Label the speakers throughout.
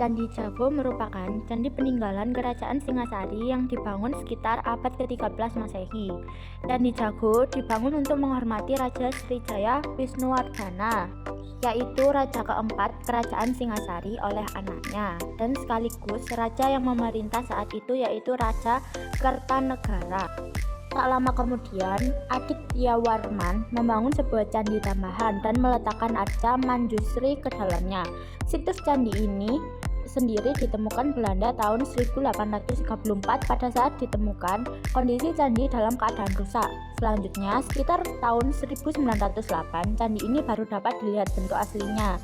Speaker 1: Candi Jago merupakan candi peninggalan Kerajaan Singasari yang dibangun sekitar abad ke-13 Masehi. Candi Jago dibangun untuk menghormati Raja Srijaya Wisnuwardana, yaitu raja keempat Kerajaan Singasari oleh anaknya, dan sekaligus raja yang memerintah saat itu yaitu Raja Kertanegara. Tak lama kemudian, Adityawarman membangun sebuah candi tambahan dan meletakkan arca Manjusri ke dalamnya. Situs candi ini sendiri ditemukan Belanda tahun 1834. Pada saat ditemukan, kondisi candi dalam keadaan rusak. Selanjutnya, sekitar tahun 1908, candi ini baru dapat dilihat bentuk aslinya.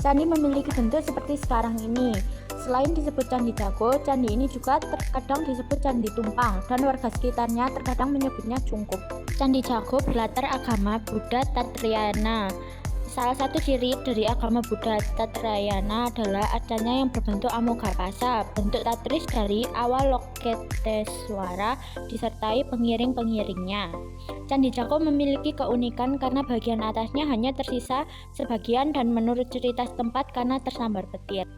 Speaker 1: Candi memiliki bentuk seperti sekarang ini. Selain disebut Candi Jago, candi ini juga terkadang disebut Candi Tumpang, dan warga sekitarnya terkadang menyebutnya Cungkup. Candi Jago berlatar agama Buddha Tatrayana. Salah satu ciri dari agama Buddha Tatrayana adalah arcanya yang berbentuk Amoghapasa, bentuk tatris dari Avalokiteswara disertai pengiring-pengiringnya. Candi Jago memiliki keunikan karena bagian atasnya hanya tersisa sebagian dan menurut cerita setempat karena tersambar petir.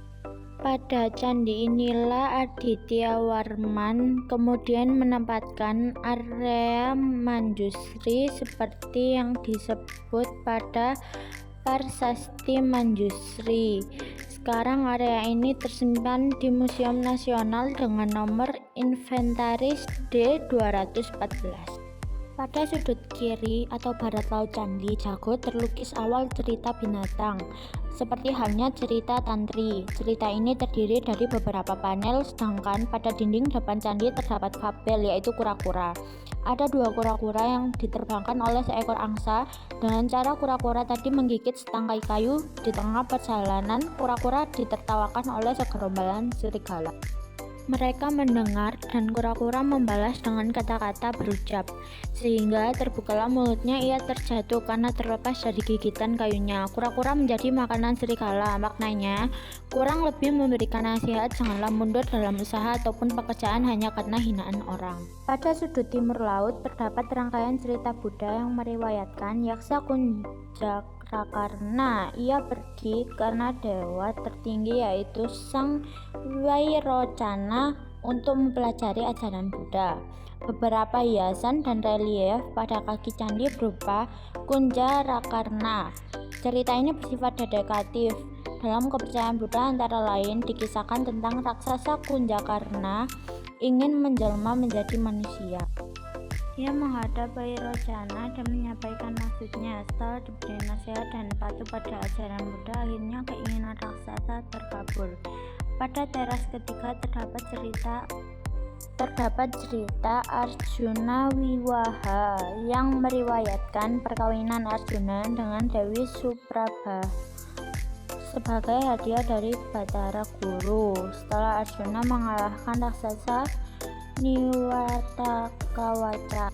Speaker 1: Pada candi inilah Adityawarman kemudian menempatkan area Manjusri seperti yang disebut pada Prasasti Manjusri. Sekarang area ini tersimpan di Museum Nasional dengan nomor inventaris D214. Pada sudut kiri atau barat laut Candi Jago terlukis awal cerita binatang, seperti halnya cerita Tantri. Cerita ini terdiri dari beberapa panel, sedangkan pada dinding depan candi terdapat fabel, yaitu kura-kura. Ada dua kura-kura yang diterbangkan oleh seekor angsa. Dengan cara kura-kura tadi menggigit setangkai kayu, di tengah perjalanan kura-kura ditertawakan oleh segerombolan serigala. Mereka mendengar dan kura-kura membalas dengan kata-kata berucap, sehingga terbukalah mulutnya. Ia terjatuh karena terlepas dari gigitan kayunya. Kura-kura menjadi makanan serigala. Maknanya, kurang lebih memberikan nasihat janganlah mundur dalam usaha ataupun pekerjaan hanya karena hinaan orang. Pada sudut timur laut terdapat rangkaian cerita Buddha yang meriwayatkan Yaksa Kunjarakarna. Ia pergi karena dewa tertinggi yaitu Sang Vairocana untuk mempelajari ajaran Buddha. Beberapa hiasan dan relief pada kaki candi berupa Kunjarakarna. Cerita ini bersifat dedikatif. Dalam kepercayaan Buddha antara lain dikisahkan tentang raksasa Kunjarakarna ingin menjelma menjadi manusia. Ia menghadap Vairocana dan menyampaikan maksudnya. Setelah diberi nasihat dan patuh pada ajaran Buddha, akhirnya keinginan raksasa terkabul. Pada teras ketiga terdapat cerita Arjuna Wiwaha yang meriwayatkan perkawinan Arjuna dengan Dewi Suprabha sebagai hadiah dari Batara Guru. Setelah Arjuna mengalahkan raksasa Niwatakawaca,